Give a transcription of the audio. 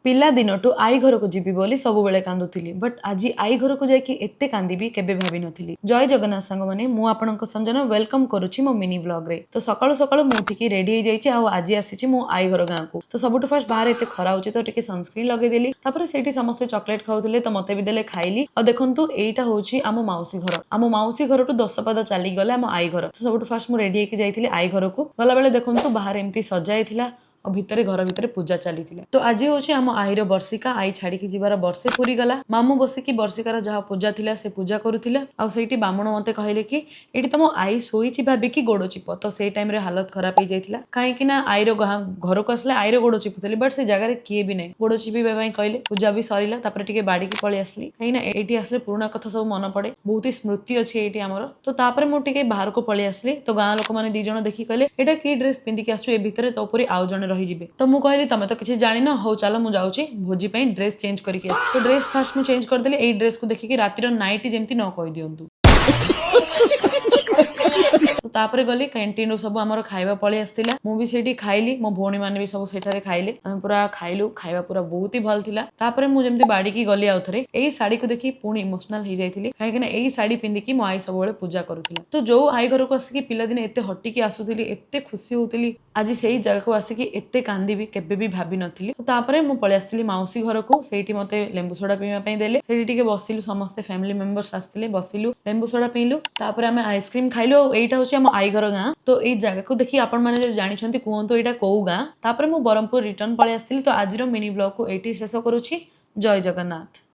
पिला दिनटू आई घर को जीवी बोली सब बेले कांदुथिली बट आज आई घर को जाकि एत्ते कांदिबी केबे भाबी नथिली। जय जगन्नाथ सांग माने मु आपनक संजन वेलकम करूची मो मिनी व्लॉग रे। तो सकाळु सकाळु मु उठिकी रेडी हो जाइछि आ आज आसीछि मो आई घर गाँ को। तो सबुठ फर्स्ट बाहर एते खरा होछि तो टिके सनस्क्रीन लगे देली तापर सेठी समस्त चॉकलेट खाउथिले तो मते भी देले खाइली। आ देखंतु एटा होछि आमो माउसी घर। आमो माउसी घर टू 10 पाद चली गले आमो आई घर। तो सबुठ फर्स्ट मु रेडी होके जाइथिली आई घर को। गला बेले देखंतु बाहर एम्ति सजाइथिला और भितर घर भितर पूजा चली। तो आज हूँ आम आईर बर्षिका। आई छाड़ी जीवार वर्षे पूरी गला। मामू बसिकी बर्षिकार जहाँ पूजा थिला से पूजा करुथिले। आ सेठी बामण मते कहले कि एठी तुम आई शोईची भाबिकी गोड़ चिप। तो से टाइम रे हालत खराब हो जाइथिला काहेकि ना आईर घर को आसले आईर गोड़ चिपुथली बट से जगह किए भी नहीं गोड़ चिपिबा पई कहले। पूजा भी सरीला तापर टिके बाड़ी की पळी आसली काहेकि ना एठी आसले पुराना कथा सब मन पड़े बहुत ही स्मृति अछि एठी हमर। तो तापर मु टिके बाहर को पळी आसली। तो गाँ लोक माने दी जण देखि कहले एटा की ड्रेस पिंदिकी आसु ए भितरे तो ऊपर आउ जण रही जिवे। तो मु कहली तमे तो किसी जानी ना हो चलो मु जाउची भोजी पई ड्रेस चेंज करके आस। तो ड्रेस फर्स्ट मु चेंज कर देली। एई ड्रेस को देखि कि रातिर नाइट जेमती न कहि दियंतु। तो तापर गली कैंटीन सब आमर खाइबा पळी आस्तिला। मु भी सेठी खाइली मो भौणी माने भी सब सेठारे खाइले। हम पूरा खाइलु खाइबा पूरा बहुत ही भल थिला। तापर मु जेमती बाड़ी की गली आउथरे एई साड़ी को देखि पुणी इमोशनल हो जाइथिली काहे कि ना एई साड़ी पिंदिकी मो आई सब बेले पूजा करूथिला। तो जो आई घर को आसिकी पिला दिन एते हट्टिकी आसुथिली एते खुशी होउथिली आज सेई जगह को आसिकी एते कांदीबी केबे भी भाबी नथिली। तो तापर मु पळी आस्तिली माउसी घर को। सेठी मते लेंबू सोडा पीवा पई देले। सेठी टिके बसिलु समस्त फैमिली मेंबर्स आस्तिले बसिलु लेंबू सोडा पीलु। तापर आमे आइसक्रीम खाइलु। एइटा होछि हम आई घर गाँ। तो एई जगह को देखि आपण माने जे जानि छथि कोहंतो एटा कोउ गाँ। तापर मु बरहमपुर रिटर्न पळी आस्तिली। तो आजिरो मिनी ब्लॉग को एठी शेष करूछि। जय जगन्नाथ।